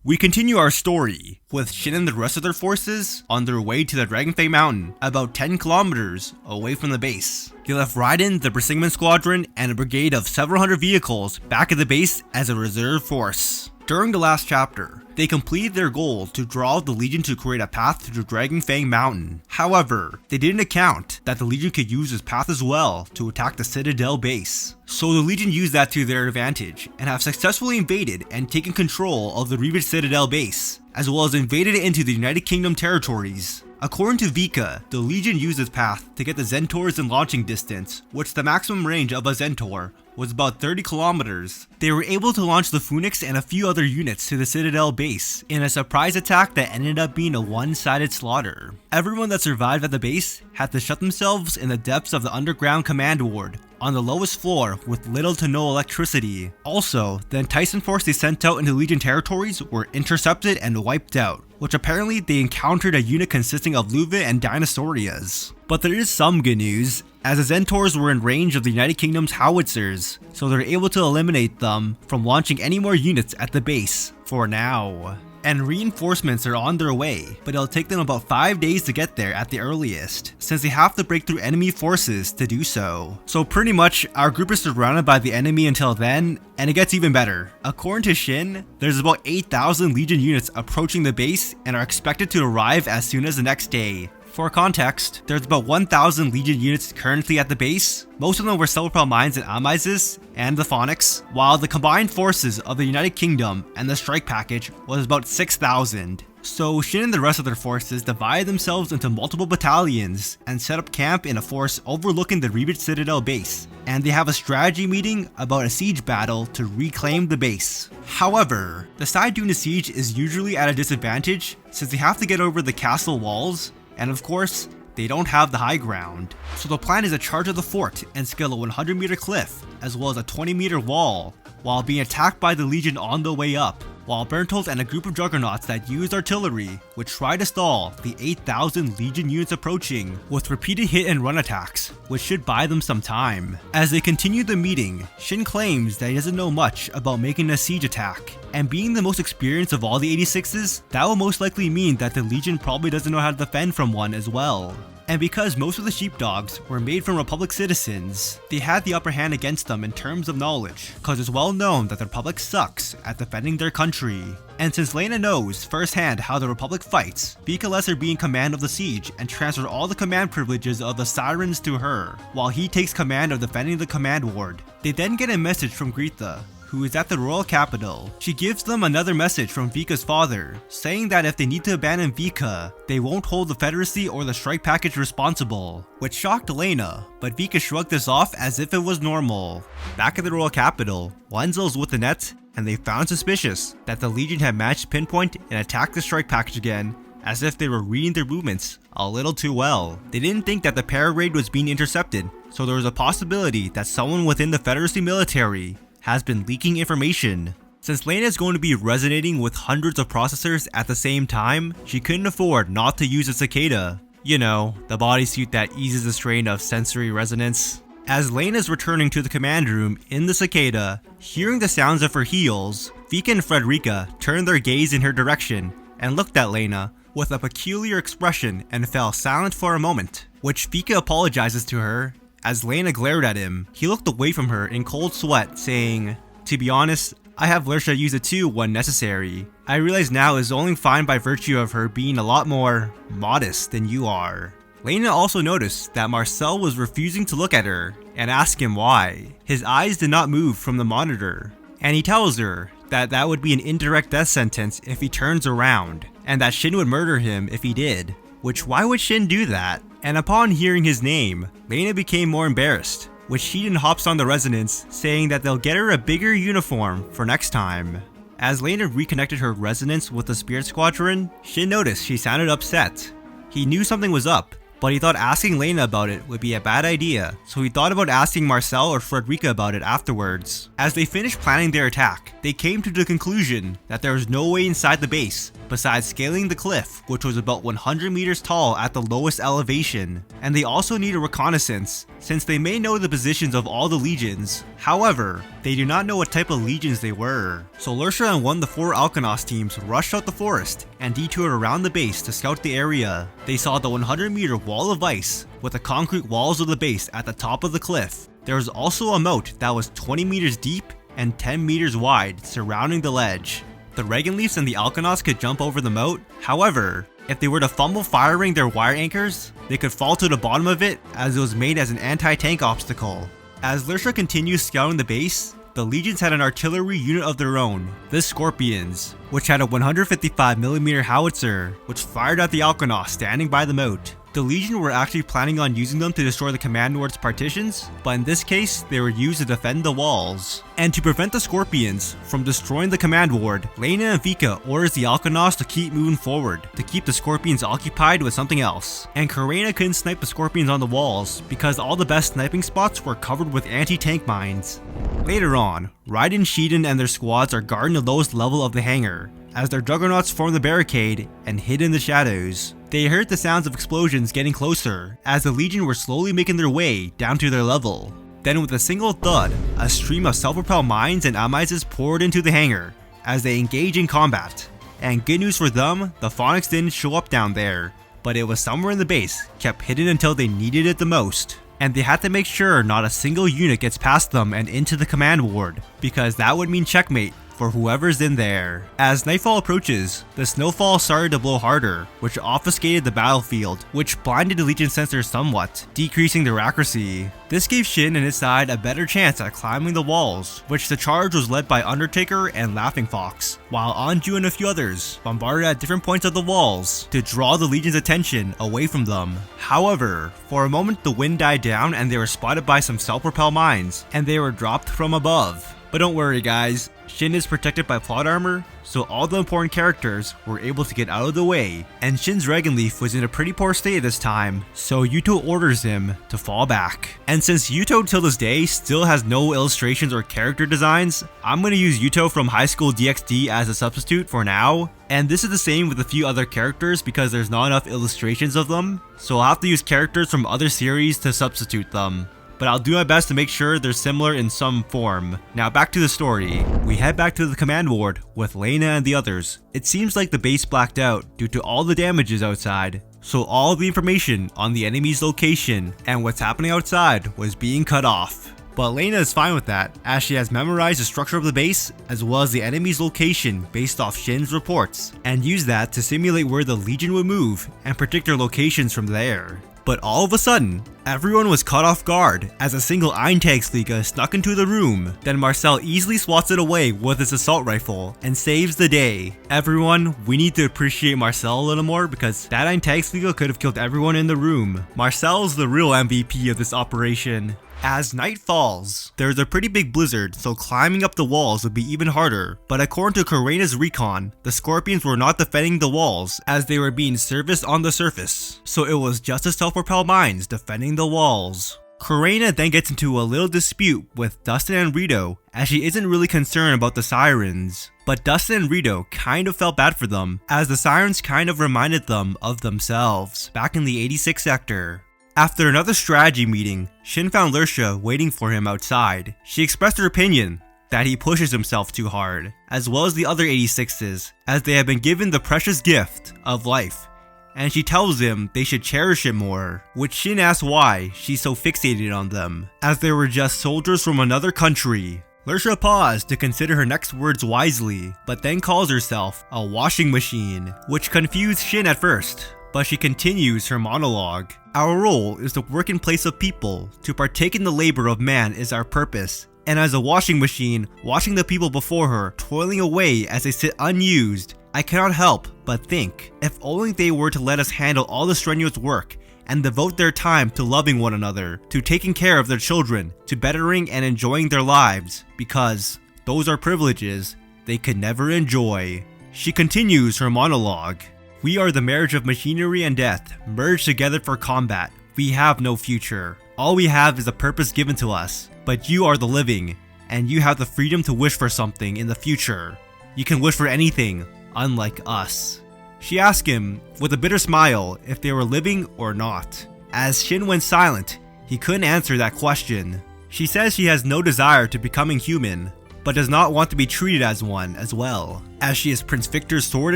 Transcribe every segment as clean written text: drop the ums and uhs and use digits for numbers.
We continue our story, with Shin and the rest of their forces on their way to the Dragonfang Mountain, about 10 kilometers away from the base. They left Raiden, the Bersigmund Squadron, and a brigade of several hundred vehicles back at the base as a reserve force. During the last chapter, they completed their goal to draw the Legion to create a path to the Dragonfang Mountain. However, they didn't account that the Legion could use this path as well to attack the Citadel Base. So the Legion used that to their advantage and have successfully invaded and taken control of the Revich Citadel Base, as well as invaded it into the United Kingdom territories. According to Vika, the Legion used this path to get the Zentors in launching distance, which the maximum range of a Zentor was about 30 kilometers. They were able to launch the Phoenix and a few other units to the Citadel Base in a surprise attack that ended up being a one-sided slaughter. Everyone that survived at the base had to shut themselves in the depths of the underground command ward on the lowest floor with little to no electricity. Also, the Tyson force they sent out into Legion territories were intercepted and wiped out, which apparently they encountered a unit consisting of Luva and Dinosaurias. But there is some good news, as the Zentors were in range of the United Kingdom's howitzers, so they're able to eliminate them from launching any more units at the base, for now. And reinforcements are on their way, but it'll take them about 5 days to get there at the earliest, since they have to break through enemy forces to do so. So pretty much, our group is surrounded by the enemy until then, and it gets even better. According to Shin, there's about 8,000 Legion units approaching the base and are expected to arrive as soon as the next day. For context, there's about 1,000 Legion units currently at the base. Most of them were Silverpearl Mines and Amizes and the Phonics, while the combined forces of the United Kingdom and the strike package was about 6,000. So Shin and the rest of their forces divided themselves into multiple battalions and set up camp in a forest overlooking the Revich Citadel Base, and they have a strategy meeting about a siege battle to reclaim the base. However, the side doing the siege is usually at a disadvantage since they have to get over the castle walls, and of course, they don't have the high ground. So the plan is to charge at the fort and scale a 100-meter cliff, as well as a 20-meter wall, while being attacked by the Legion on the way up, while Bertolt and a group of Juggernauts that used artillery would try to stall the 8,000 Legion units approaching with repeated hit and run attacks, which should buy them some time. As they continue the meeting, Shin claims that he doesn't know much about making a siege attack, and being the most experienced of all the 86s, that will most likely mean that the Legion probably doesn't know how to defend from one as well. And because most of the sheepdogs were made from Republic citizens, they had the upper hand against them in terms of knowledge, cause it's well known that the Republic sucks at defending their country. And since Lena knows firsthand how the Republic fights, Vika lets her be in command of the siege and transfers all the command privileges of the Sirens to her, while he takes command of defending the command ward. They then get a message from Greetha, who is at the royal capital. She gives them another message from Vika's father, saying that if they need to abandon Vika, they won't hold the Federacy or the strike package responsible, which shocked Elena, but Vika shrugged this off as if it was normal. Back at the royal capital, Wenzel's with the net, and they found suspicious that the Legion had managed to pinpoint and attack the strike package again, as if they were reading their movements a little too well. They didn't think that the para-raid was being intercepted, so there was a possibility that someone within the Federacy military has been leaking information. Since Lena is going to be resonating with hundreds of processors at the same time, she couldn't afford not to use a cicada. You know, the bodysuit that eases the strain of sensory resonance. As Lena is returning to the command room in the cicada, hearing the sounds of her heels, Vika and Frederica turned their gaze in her direction and looked at Lena with a peculiar expression and fell silent for a moment, which Vika apologizes to her. As Lena glared at him, he looked away from her in cold sweat, saying, "To be honest, I have Lersha use it too when necessary. I realize now it's only fine by virtue of her being a lot more modest than you are." Lena also noticed that Marcel was refusing to look at her and asked him why. His eyes did not move from the monitor, and he tells her that that would be an indirect death sentence if he turns around, and that Shin would murder him if he did. Which, why would Shin do that? And upon hearing his name, Lena became more embarrassed, which she then hops on the resonance, saying that they'll get her a bigger uniform for next time. As Lena reconnected her resonance with the Spirit Squadron, Shin noticed she sounded upset. He knew something was up, but he thought asking Lena about it would be a bad idea, so he thought about asking Marcel or Frederica about it afterwards. As they finished planning their attack, they came to the conclusion that there was no way inside the base besides scaling the cliff, which was about 100 meters tall at the lowest elevation. And they also need a reconnaissance, since they may know the positions of all the legions. However, they do not know what type of legions they were. So Lursha and one of the 4 Alkanos teams rushed out the forest and detoured around the base to scout the area. They saw the 100-meter wall of ice with the concrete walls of the base at the top of the cliff. There was also a moat that was 20 meters deep and 10 meters wide surrounding the ledge. The Regenleafs and the Alkanos could jump over the moat. However, if they were to fumble firing their wire anchors, they could fall to the bottom of it as it was made as an anti-tank obstacle. As Lursha continues scouting the base, the legions had an artillery unit of their own, the Scorpions, which had a 155mm howitzer, which fired at the Alkanos standing by the moat. The Legion were actually planning on using them to destroy the Command Ward's partitions, but in this case, they were used to defend the walls. And to prevent the Scorpions from destroying the Command Ward, Lena and Vika orders the Alkanos to keep moving forward, to keep the Scorpions occupied with something else. And Karena couldn't snipe the Scorpions on the walls, because all the best sniping spots were covered with anti-tank mines. Later on, Raiden, Shiden, and their squads are guarding the lowest level of the hangar, as their juggernauts form the barricade and hid in the shadows. They heard the sounds of explosions getting closer, as the Legion were slowly making their way down to their level. Then with a single thud, a stream of self-propelled mines and amices poured into the hangar, as they engage in combat. And good news for them, the Phonics didn't show up down there, but it was somewhere in the base, kept hidden until they needed it the most. And they had to make sure not a single unit gets past them and into the Command Ward, because that would mean checkmate for whoever's in there. As nightfall approaches, the snowfall started to blow harder, which obfuscated the battlefield, which blinded the Legion sensors somewhat, decreasing their accuracy. This gave Shin and his side a better chance at climbing the walls, which the charge was led by Undertaker and Laughing Fox, while Anju and a few others bombarded at different points of the walls to draw the Legion's attention away from them. However, for a moment the wind died down and they were spotted by some self-propelled mines, and they were dropped from above. But don't worry guys, Shin is protected by plot armor, so all the important characters were able to get out of the way, and Shin's Regenleaf was in a pretty poor state this time, so Yuto orders him to fall back. And since Yuto till this day still has no illustrations or character designs, I'm gonna use Yuto from High School DxD as a substitute for now. And this is the same with a few other characters because there's not enough illustrations of them, so I'll have to use characters from other series to substitute them. But I'll do my best to make sure they're similar in some form. Now back to the story. We head back to the Command Ward with Lena and the others. It seems like the base blacked out due to all the damages outside, so all the information on the enemy's location and what's happening outside was being cut off. But Lena is fine with that, as she has memorized the structure of the base as well as the enemy's location based off Shin's reports, and used that to simulate where the Legion would move and predict their locations from there. But all of a sudden, everyone was caught off guard as a single Eintagsfliege snuck into the room. Then Marcel easily swats it away with his assault rifle and saves the day. Everyone, we need to appreciate Marcel a little more because that Eintagsfliege could have killed everyone in the room. Marcel's the real MVP of this operation. As night falls, there's a pretty big blizzard, so climbing up the walls would be even harder. But according to Karena's recon, the Scorpions were not defending the walls as they were being serviced on the surface. So it was just the self-propelled mines defending the walls. Karena then gets into a little dispute with Dustin and Rito as she isn't really concerned about the sirens. But Dustin and Rito kind of felt bad for them as the sirens kind of reminded them of themselves back in the 86 sector. After another strategy meeting, Shin found Lursha waiting for him outside. She expressed her opinion that he pushes himself too hard, as well as the other 86s, as they have been given the precious gift of life, and she tells him they should cherish it more, which Shin asks why she's so fixated on them, as they were just soldiers from another country. Lursha paused to consider her next words wisely, but then calls herself a washing machine, which confused Shin at first. But she continues her monologue. Our role is to work in place of people. To partake in the labor of man is our purpose. And as a washing machine, watching the people before her toiling away as they sit unused, I cannot help but think, if only they were to let us handle all the strenuous work and devote their time to loving one another, to taking care of their children, to bettering and enjoying their lives, because those are privileges they could never enjoy. She continues her monologue. We are the marriage of machinery and death, merged together for combat. We have no future. All we have is a purpose given to us. But you are the living, and you have the freedom to wish for something in the future. You can wish for anything, unlike us. She asked him, with a bitter smile, if they were living or not. As Shin went silent, he couldn't answer that question. She says she has no desire to becoming human, but does not want to be treated as one as well, as she is Prince Victor's sword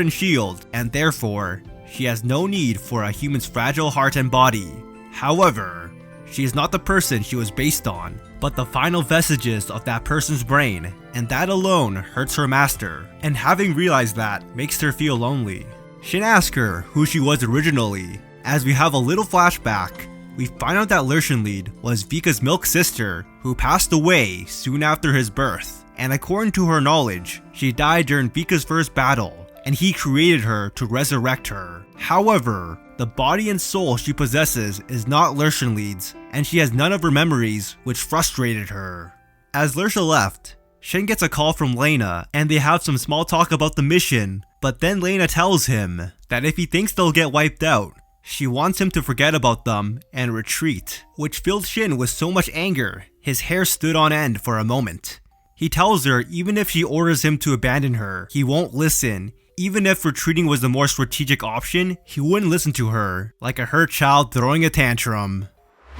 and shield, and therefore, she has no need for a human's fragile heart and body. However, she is not the person she was based on, but the final vestiges of that person's brain, and that alone hurts her master, and having realized that makes her feel lonely. Shin asks her who she was originally. As we have a little flashback, we find out that Lerchenlied was Vika's milk sister who passed away soon after his birth, and according to her knowledge, she died during Vika's first battle, and he created her to resurrect her. However, the body and soul she possesses is not Lerchenlied's, and she has none of her memories, which frustrated her. As Lercha left, Shin gets a call from Lena, and they have some small talk about the mission, but then Lena tells him that if he thinks they'll get wiped out, she wants him to forget about them and retreat, which filled Shin with so much anger, his hair stood on end for a moment. He tells her even if she orders him to abandon her, he won't listen. Even if retreating was the more strategic option, he wouldn't listen to her, like a hurt child throwing a tantrum.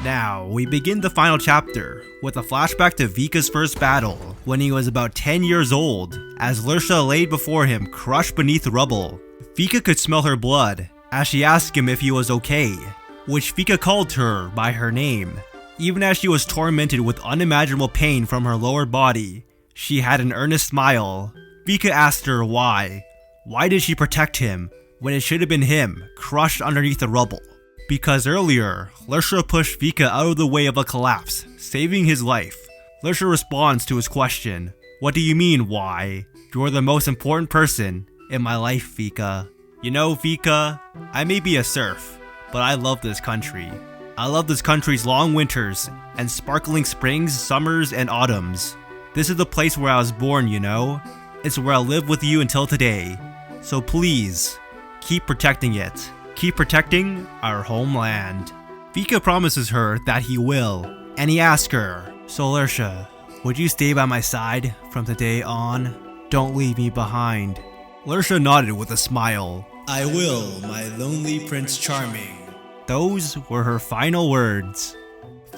Now, we begin the final chapter, with a flashback to Vika's first battle, when he was about 10 years old, as Lercha laid before him crushed beneath rubble. Vika could smell her blood, as she asked him if he was okay, which Vika called her by her name. Even as she was tormented with unimaginable pain from her lower body, she had an earnest smile. Vika asked her why. Why did she protect him, when it should have been him, crushed underneath the rubble? Because earlier, Lercha pushed Vika out of the way of a collapse, saving his life. Lercha responds to his question, "What do you mean, why? You're the most important person in my life, Vika. You know, Vika, I may be a serf, but I love this country. I love this country's long winters and sparkling springs, summers, and autumns. This is the place where I was born, you know? It's where I'll live with you until today. So please, keep protecting it. Keep protecting our homeland." Vika promises her that he will, and he asks her, "So Lercha, would you stay by my side from today on? Don't leave me behind." Lercha nodded with a smile. "I will, my lonely Prince Charming." Those were her final words.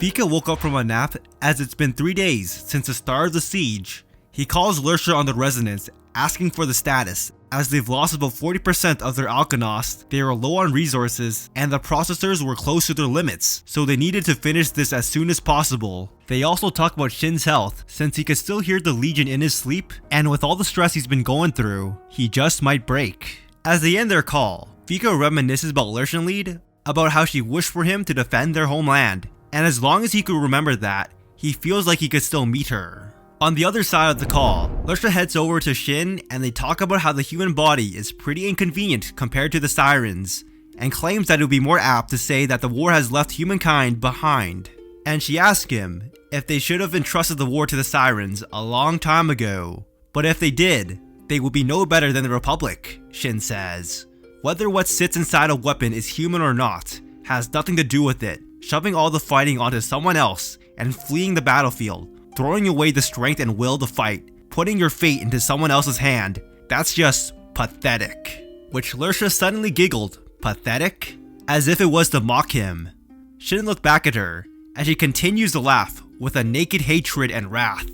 Vika woke up from a nap as it's been 3 days since the start of the siege. He calls Lercha on the resonance, asking for the status. As they've lost about 40% of their Alkanost, they were low on resources, and the processors were close to their limits, so they needed to finish this as soon as possible. They also talk about Shin's health, since he could still hear the Legion in his sleep, and with all the stress he's been going through, he just might break. As they end their call, Vika reminisces about Lerchenlied, about how she wished for him to defend their homeland, and as long as he could remember that, he feels like he could still meet her. On the other side of the call, Lercha heads over to Shin and they talk about how the human body is pretty inconvenient compared to the Sirens, and claims that it would be more apt to say that the war has left humankind behind. And she asks him if they should have entrusted the war to the Sirens a long time ago. But if they did, they would be no better than the Republic, Shin says. Whether what sits inside a weapon is human or not has nothing to do with it. Shoving all the fighting onto someone else and fleeing the battlefield, throwing away the strength and will to fight, putting your fate into someone else's hand, that's just pathetic. Which Lercha suddenly giggled, pathetic? As if it was to mock him. Shin looked back at her, as she continues to laugh with a naked hatred and wrath.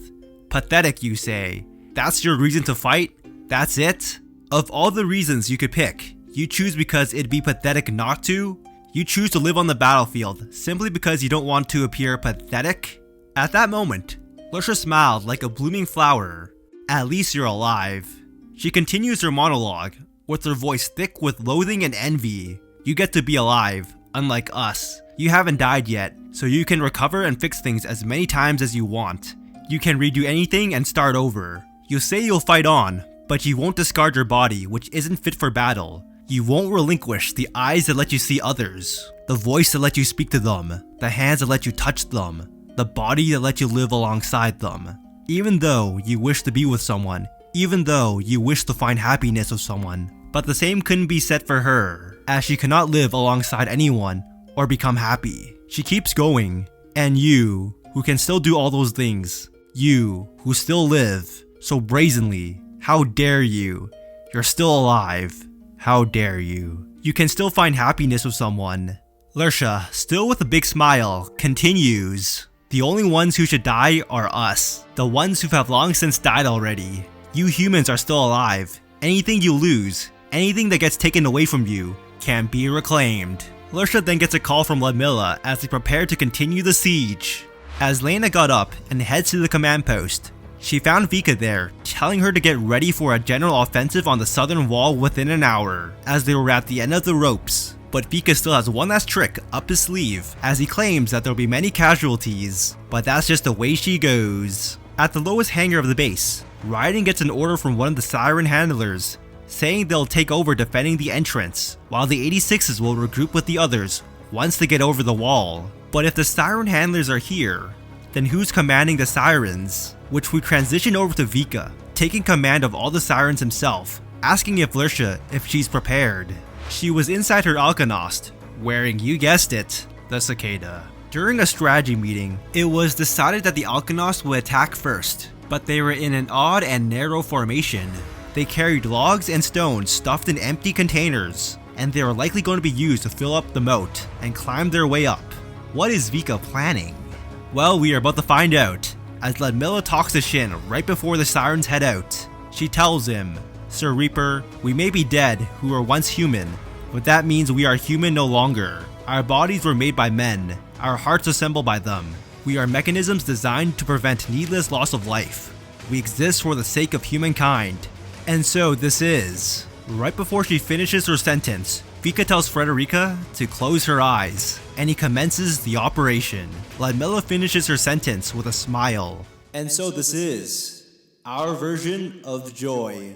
Pathetic, you say? That's your reason to fight? That's it? Of all the reasons you could pick, you choose because it'd be pathetic not to? You choose to live on the battlefield simply because you don't want to appear pathetic? At that moment, Lercha smiled like a blooming flower. At least you're alive. She continues her monologue, with her voice thick with loathing and envy. You get to be alive, unlike us. You haven't died yet, so you can recover and fix things as many times as you want. You can redo anything and start over. You'll say you'll fight on, but you won't discard your body, which isn't fit for battle. You won't relinquish the eyes that let you see others, the voice that let you speak to them, the hands that let you touch them, the body that let you live alongside them. Even though you wish to be with someone, even though you wish to find happiness with someone. But the same couldn't be said for her, as she cannot live alongside anyone or become happy. She keeps going, and you, who can still do all those things, you, who still live, so brazenly, how dare you? You're still alive. How dare you? You can still find happiness with someone. Lursha, still with a big smile, continues. The only ones who should die are us. The ones who have long since died already. You humans are still alive. Anything you lose, anything that gets taken away from you, can be reclaimed. Lursha then gets a call from Ludmilla as they prepare to continue the siege. As Lena got up and heads to the command post, she found Vika there, telling her to get ready for a general offensive on the southern wall within an hour, as they were at the end of the ropes. But Vika still has one last trick up his sleeve, as he claims that there will be many casualties, but that's just the way she goes. At the lowest hangar of the base, Raiden gets an order from one of the Siren handlers, saying they'll take over defending the entrance, while the 86s will regroup with the others once they get over the wall. But if the Siren handlers are here, then who's commanding the Sirens? Which we transition over to Vika, taking command of all the Sirens himself, asking if Lursha if she's prepared. She was inside her Alkanost, wearing, you guessed it, the cicada. During a strategy meeting, it was decided that the Alkanost would attack first, but they were in an odd and narrow formation. They carried logs and stones stuffed in empty containers, and they were likely going to be used to fill up the moat and climb their way up. What is Vika planning? Well, we are about to find out, as Ludmilla talks to Shin right before the Sirens head out. She tells him, Sir Reaper, we may be dead who were once human, but that means we are human no longer. Our bodies were made by men, our hearts assembled by them. We are mechanisms designed to prevent needless loss of life. We exist for the sake of humankind. And so this is. Right before she finishes her sentence, Vika tells Frederica to close her eyes, and he commences the operation. Ludmilla finishes her sentence with a smile. And so this is our version of joy.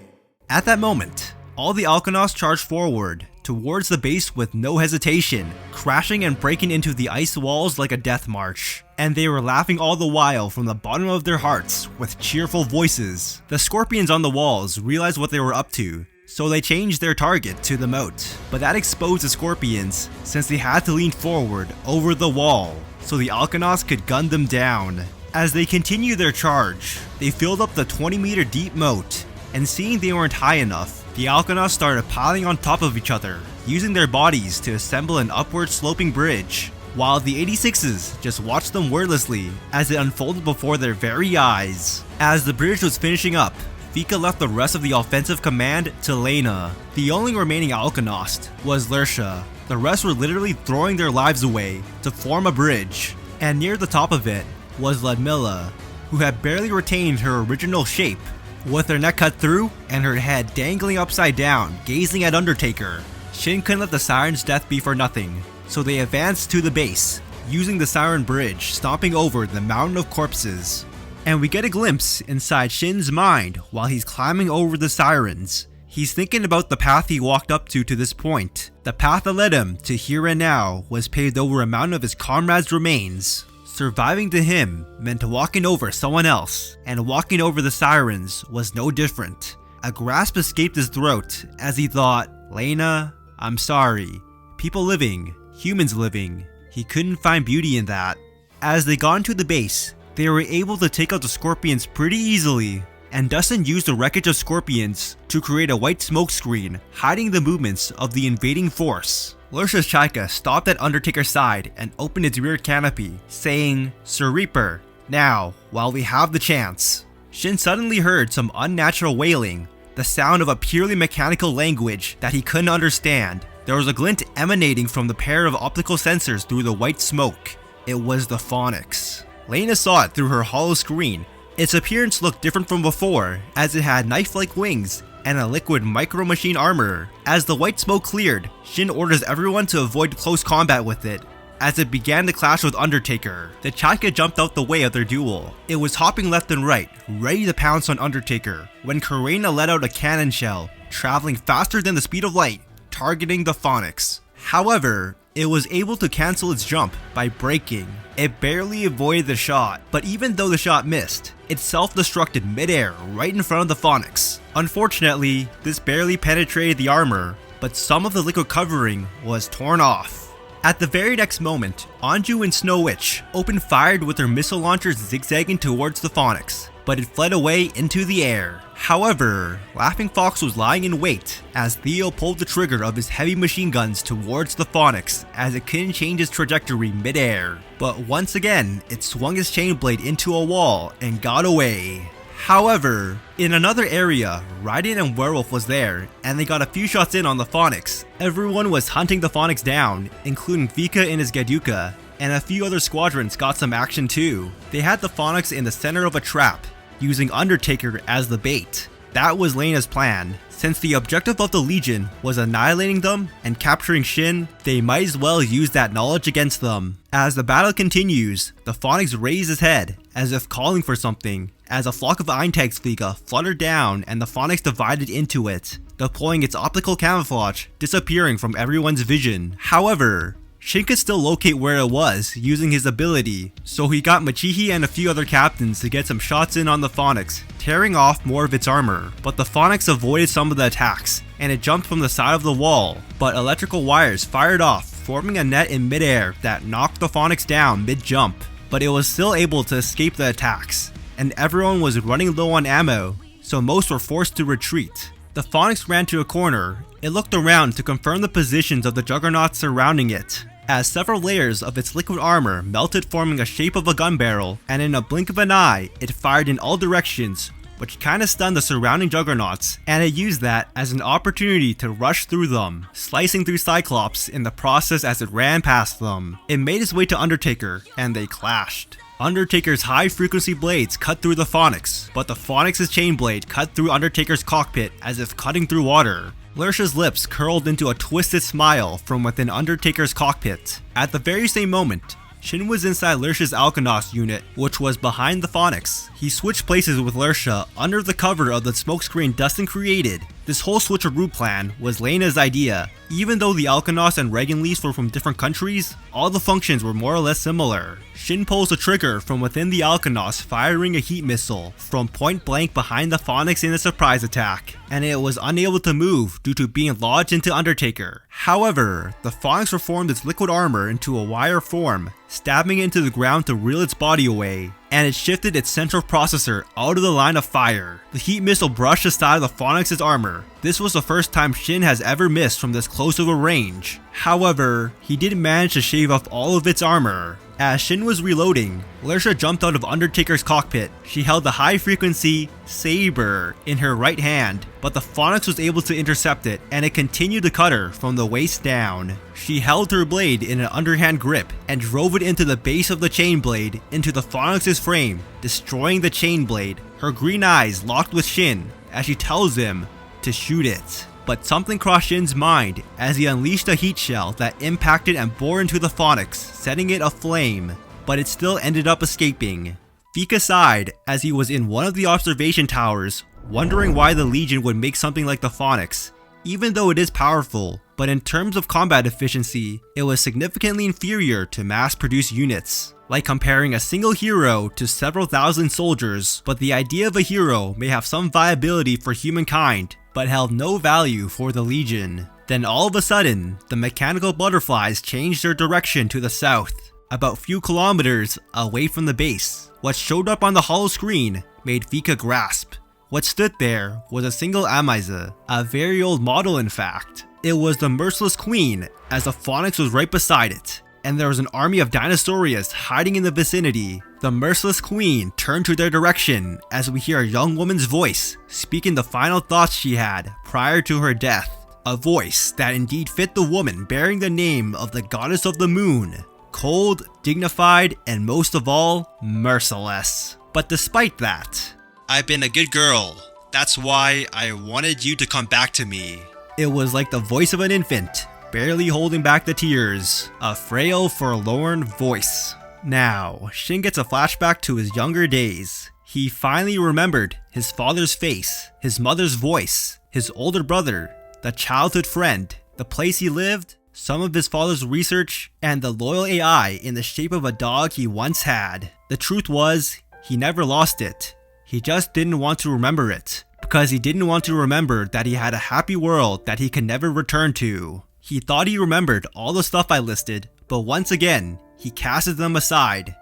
At that moment, all the Alkanos charge forward towards the base with no hesitation, crashing and breaking into the ice walls like a death march. And they were laughing all the while from the bottom of their hearts with cheerful voices. The scorpions on the walls realized what they were up to, so they changed their target to the moat. But that exposed the scorpions since they had to lean forward over the wall so the Alkanos could gun them down. As they continued their charge, they filled up the 20-meter deep moat, and seeing they weren't high enough, the Alkanos started piling on top of each other, using their bodies to assemble an upward sloping bridge, while the 86s just watched them wordlessly as it unfolded before their very eyes. As the bridge was finishing up, Vika left the rest of the offensive command to Lena. The only remaining Alkanost was Lursha. The rest were literally throwing their lives away to form a bridge, and near the top of it was Ludmilla, who had barely retained her original shape, with her neck cut through and her head dangling upside down, gazing at Undertaker. Shin couldn't let the Siren's death be for nothing, so they advanced to the base, using the Siren Bridge, stomping over the mountain of corpses. And we get a glimpse inside Shin's mind while he's climbing over the Sirens. He's thinking about the path he walked up to this point. The path that led him to here and now was paved over a mountain of his comrades' remains. Surviving to him meant walking over someone else, and walking over the Sirens was no different. A grasp escaped his throat as he thought, Lena, I'm sorry. People living, humans living. He couldn't find beauty in that. As they got into the base, they were able to take out the scorpions pretty easily, and Dustin used the wreckage of scorpions to create a white smoke screen hiding the movements of the invading force. Lursha's Chaika stopped at Undertaker's side and opened its rear canopy, saying, Sir Reaper, now, while we have the chance. Shin suddenly heard some unnatural wailing, the sound of a purely mechanical language that he couldn't understand. There was a glint emanating from the pair of optical sensors through the white smoke. It was the phonics. Lena saw it through her hollow screen. Its appearance looked different from before, as it had knife-like wings and a liquid micro-machine armor. As the white smoke cleared, Shin orders everyone to avoid close combat with it, as it began to clash with Undertaker. The Chaika jumped out the way of their duel. It was hopping left and right, ready to pounce on Undertaker, when Karina let out a cannon shell, traveling faster than the speed of light, targeting the phonics. However, it was able to cancel its jump by braking. It barely avoided the shot, but even though the shot missed, it self-destructed mid-air right in front of the phonics. Unfortunately, this barely penetrated the armor, but some of the liquid covering was torn off. At the very next moment, Anju and Snow Witch opened fire with their missile launchers zigzagging towards the phonics, but it fled away into the air. However, Laughing Fox was lying in wait as Theo pulled the trigger of his heavy machine guns towards the Phoenix as it couldn't change its trajectory mid-air. But once again, it swung its chain blade into a wall and got away. However, in another area, Raiden and Werewolf was there, and they got a few shots in on the Phoenix. Everyone was hunting the Phoenix down, including Vika and his Gaduka, and a few other squadrons got some action too. They had the Phoenix in the center of a trap, using Undertaker as the bait. That was Lena's plan. Since the objective of the Legion was annihilating them and capturing Shin, they might as well use that knowledge against them. As the battle continues, the Phoenix raised his head, as if calling for something, as a flock of Eintagsfliege fluttered down and the Phoenix divided into it, deploying its optical camouflage, disappearing from everyone's vision. However, Shin could still locate where it was using his ability, so he got Machihi and a few other captains to get some shots in on the Phoenix, tearing off more of its armor. But the Phoenix avoided some of the attacks, and it jumped from the side of the wall, but electrical wires fired off, forming a net in midair that knocked the Phoenix down mid-jump. But it was still able to escape the attacks, and everyone was running low on ammo, so most were forced to retreat. The Phoenix ran to a corner. It looked around to confirm the positions of the juggernauts surrounding it, as several layers of its liquid armor melted, forming a shape of a gun barrel, and in a blink of an eye, it fired in all directions, which kinda stunned the surrounding juggernauts, and it used that as an opportunity to rush through them, slicing through Cyclops in the process as it ran past them. It made its way to Undertaker, and they clashed. Undertaker's high-frequency blades cut through the Phoenix, but the Phoenix's chain blade cut through Undertaker's cockpit as if cutting through water. Lursha's lips curled into a twisted smile from within Undertaker's cockpit. At the very same moment, Shin was inside Lursha's Alkanos unit, which was behind the Phoenix. He switched places with Lursha under the cover of the smokescreen Dustin created. This whole switcheroo plan was Lena's idea. Even though the Alkanos and Reagan Leafs were from different countries, all the functions were more or less similar. Shin pulls the trigger from within the Alkanos, firing a heat missile from point blank behind the Phoenix in a surprise attack, and it was unable to move due to being lodged into Undertaker. However, the Phoenix reformed its liquid armor into a wire form, stabbing it into the ground to reel its body away, and it shifted its central processor out of the line of fire. The heat missile brushed aside the Phoenix's armor. This was the first time Shin has ever missed from this close of a range. However, he did manage to shave off all of its armor. As Shin was reloading, Lursha jumped out of Undertaker's cockpit. She held the high-frequency saber in her right hand, but the Phoenix was able to intercept it, and it continued to cut her from the waist down. She held her blade in an underhand grip and drove it into the base of the chain blade into the Phoenix's frame, destroying the chain blade. Her green eyes locked with Shin as she tells him to shoot it. But something crossed Shin's mind as he unleashed a heat shell that impacted and bore into the Phoenix, setting it aflame, but it still ended up escaping. Vika sighed as he was in one of the observation towers, wondering why the Legion would make something like the Phoenix, even though it is powerful, but in terms of combat efficiency, it was significantly inferior to mass-produced units, like comparing a single hero to several thousand soldiers. But the idea of a hero may have some viability for humankind, but held no value for the Legion. Then all of a sudden, the mechanical butterflies changed their direction to the south, about few kilometers away from the base. What showed up on the hollow screen made Vika grasp. What stood there was a single Ameise, a very old model in fact. It was the Merciless Queen, as the Phoenix was right beside it, and there was an army of Dinosaurians hiding in the vicinity. The Merciless Queen turned to their direction as we hear a young woman's voice speaking the final thoughts she had prior to her death. A voice that indeed fit the woman bearing the name of the Goddess of the Moon. Cold, dignified, and most of all, merciless. But despite that, "I've been a good girl. That's why I wanted you to come back to me." It was like the voice of an infant, barely holding back the tears. A frail, forlorn voice. Now, Shin gets a flashback to his younger days. He finally remembered his father's face, his mother's voice, his older brother, the childhood friend, the place he lived, some of his father's research, and the loyal AI in the shape of a dog he once had. The truth was, he never lost it. He just didn't want to remember it, because he didn't want to remember that he had a happy world that he could never return to. He thought he remembered all the stuff I listed, but once again, he casted them aside.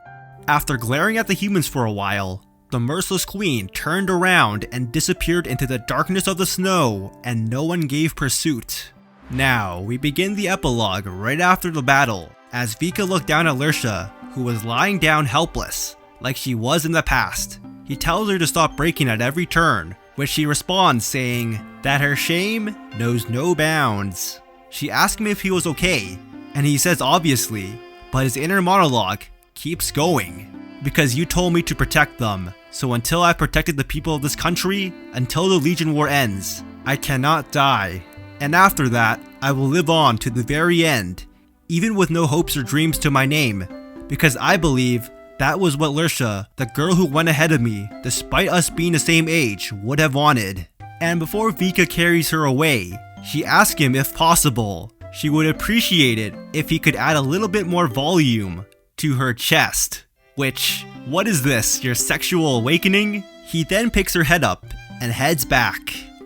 After glaring at the humans for a while, the merciless queen turned around and disappeared into the darkness of the snow, and no one gave pursuit. Now, we begin the epilogue right after the battle, as Vika looked down at Lursha, who was lying down helpless, like she was in the past. He tells her to stop breaking at every turn, which she responds saying that her shame knows no bounds. She asks him if he was okay, and he says obviously, but his inner monologue keeps going. Because you told me to protect them, so until I've protected the people of this country, until the Legion War ends, I cannot die. And after that, I will live on to the very end, even with no hopes or dreams to my name, because I believe that was what Lursha, the girl who went ahead of me, despite us being the same age, would have wanted. And before Vika carries her away, she asks him if possible, she would appreciate it if he could add a little bit more volume to her chest. Which, what is this, your sexual awakening? He then picks her head up and heads back.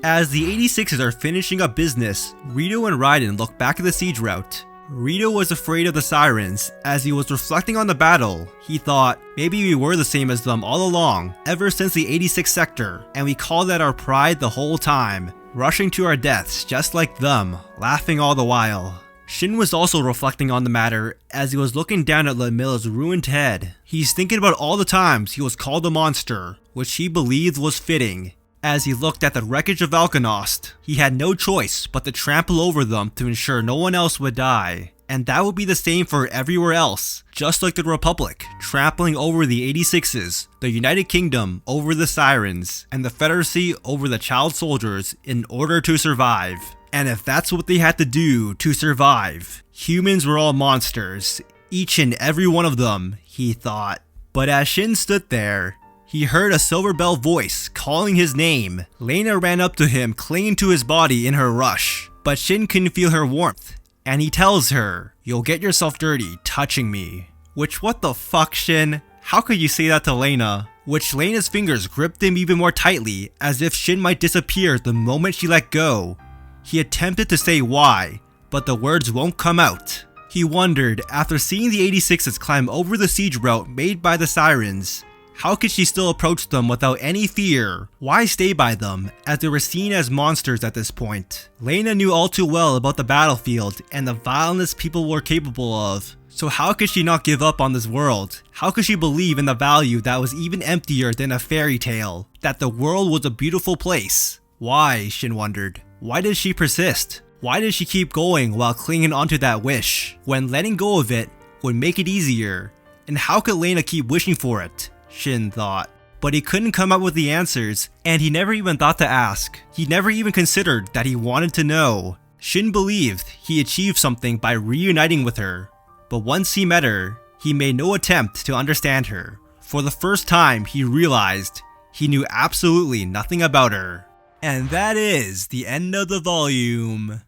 As the 86s are finishing up business, Rito and Raiden look back at the siege route. Rito was afraid of the sirens. As he was reflecting on the battle, he thought, maybe we were the same as them all along, ever since the 86th sector, and we called that our pride the whole time, rushing to our deaths just like them, laughing all the while. Shin was also reflecting on the matter as he was looking down at Lamilla's ruined head. He's thinking about all the times he was called a monster, which he believed was fitting. As he looked at the wreckage of Alkanost, he had no choice but to trample over them to ensure no one else would die. And that would be the same for everywhere else, just like the Republic, trampling over the 86s, the United Kingdom over the Sirens, and the Federacy over the child soldiers in order to survive. And if that's what they had to do to survive, humans were all monsters, each and every one of them, he thought. But as Shin stood there, he heard a Silver Bell voice calling his name. Lena ran up to him, clinging to his body in her rush, but Shin couldn't feel her warmth, and he tells her, "You'll get yourself dirty touching me." Which, what the fuck, Shin? How could you say that to Lena? Which Lena's fingers gripped him even more tightly, as if Shin might disappear the moment she let go. He attempted to say why, but the words won't come out. He wondered, after seeing the 86s climb over the siege route made by the Sirens, how could she still approach them without any fear? Why stay by them, as they were seen as monsters at this point? Lena knew all too well about the battlefield and the violence people were capable of. So how could she not give up on this world? How could she believe in the value that was even emptier than a fairy tale? That the world was a beautiful place? Why, Shin wondered. Why did she persist? Why did she keep going while clinging onto that wish, when letting go of it would make it easier? And how could Lena keep wishing for it? Shin thought. But he couldn't come up with the answers, and he never even thought to ask. He never even considered that he wanted to know. Shin believed he achieved something by reuniting with her. But once he met her, he made no attempt to understand her. For the first time, he realized he knew absolutely nothing about her. And that is the end of the volume.